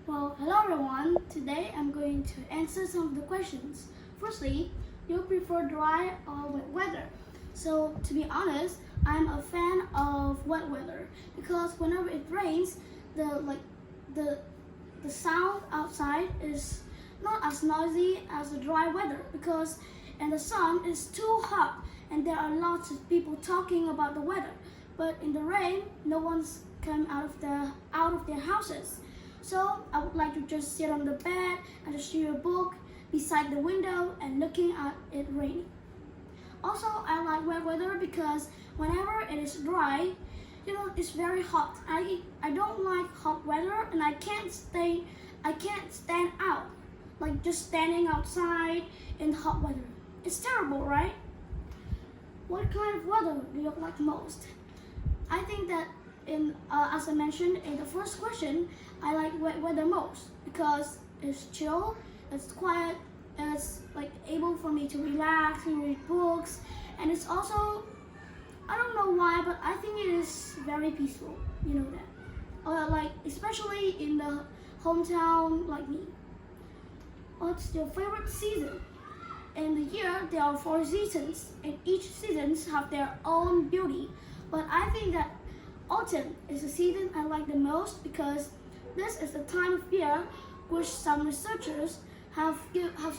Well, hello everyone. Today I'm going to answer some of the questions. Firstly, do you prefer dry or wet weather? So, to be honest, I'm a fan of wet weather because whenever it rains, the like the the sound outside is not as noisy as the dry weather because and the sun is too hot and there are lots of people talking about the weather. But in the rain, no one's come out of their houses. So I would like to just sit on the bed and just read a book beside the window and looking at it raining. Also, I like wet weather because whenever it is dry, it's very hot. I don't like hot weather and I can't stand out, like just standing outside in hot weather. It's terrible, right? What kind of weather do you like most? I think that as I mentioned in the first question, I like wet weather most because it's chill, it's quiet, and it's like able for me to relax and read books, and it's also I don't know why, but I think it is very peaceful. You know that, like especially in the hometown like me. What's your favorite season? In the year, there are 4 seasons, and each seasons have their own beauty. But I think that autumn is the season I like the most because this is the time of year which some researchers have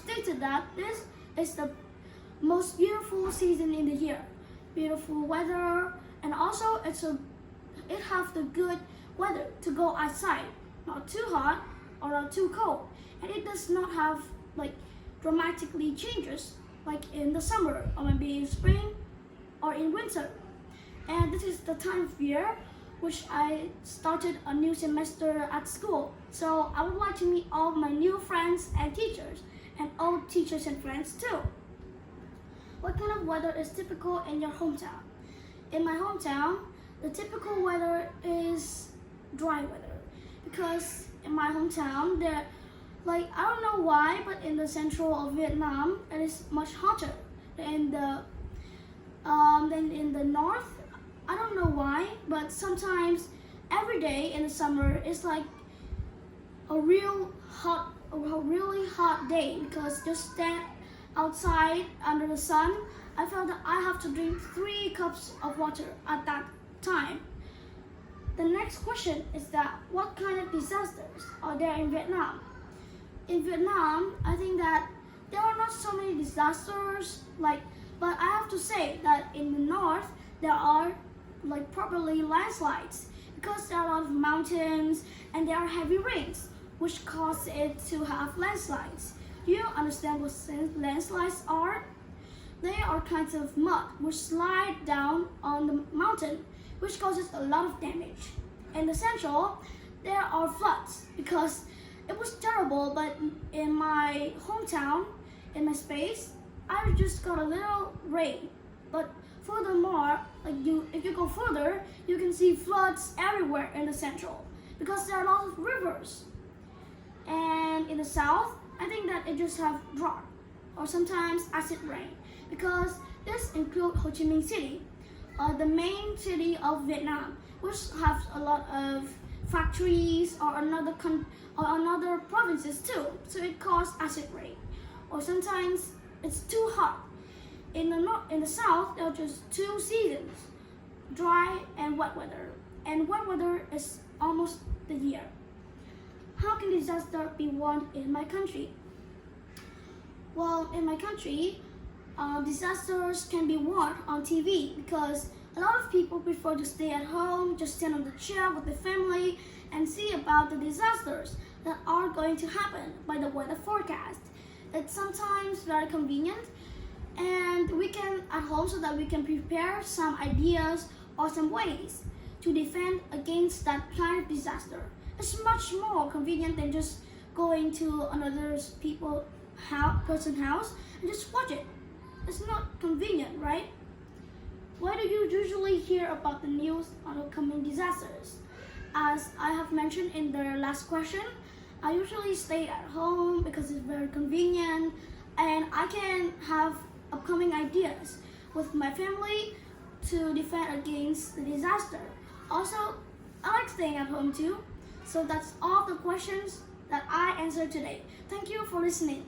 stated that this is the most beautiful season in the year. Beautiful weather, and also it has the good weather to go outside, not too hot or not too cold, and it does not have like dramatically changes like in the summer or maybe in spring or in winter. And this is the time of year which I started a new semester at school. So I would like to meet all my new friends and teachers and old teachers and friends too. What kind of weather is typical in your hometown? In my hometown, the typical weather is dry weather because in my hometown I don't know why, but in the central of Vietnam it is much hotter than in the north. I don't know why, but sometimes every day in the summer is like a really hot day because just stand outside under the sun, I felt that I have to drink 3 cups of water at that time. The next question is that what kind of disasters are there in Vietnam? In Vietnam, I think that there are not so many disasters, but I have to say that in the north there are probably landslides because there are a lot of mountains and there are heavy rains, which cause it to have landslides. Do you understand what landslides are? They are kinds of mud which slide down on the mountain, which causes a lot of damage. In the central, there are floods because it was terrible, but in my hometown, in my space, I just got a little rain. But furthermore, if you go further, you can see floods everywhere in the central because there are a lot of rivers. And in the south, I think that it just have drought or sometimes acid rain because this includes Ho Chi Minh City, the main city of Vietnam, which has a lot of factories or another provinces too. So it causes acid rain, or sometimes it's too hot. In the south, there are just 2 seasons, dry and wet weather, and wet weather is almost the year. How can disaster be warned in my country? Well, in my country, disasters can be warned on TV because a lot of people prefer to stay at home, just stand on the chair with the family and see about the disasters that are going to happen by the weather forecast. It's sometimes very convenient and we can at home so that we can prepare some ideas or some ways to defend against that kind of disaster. It's much more convenient than just going to another person's house and just watch it. It's not convenient, right? Why do you usually hear about the news on upcoming disasters? As I have mentioned in the last question, I usually stay at home because it's very convenient and I can have upcoming ideas with my family to defend against the disaster. Also, I like staying at home too. So that's all the questions that I answered today. Thank you for listening.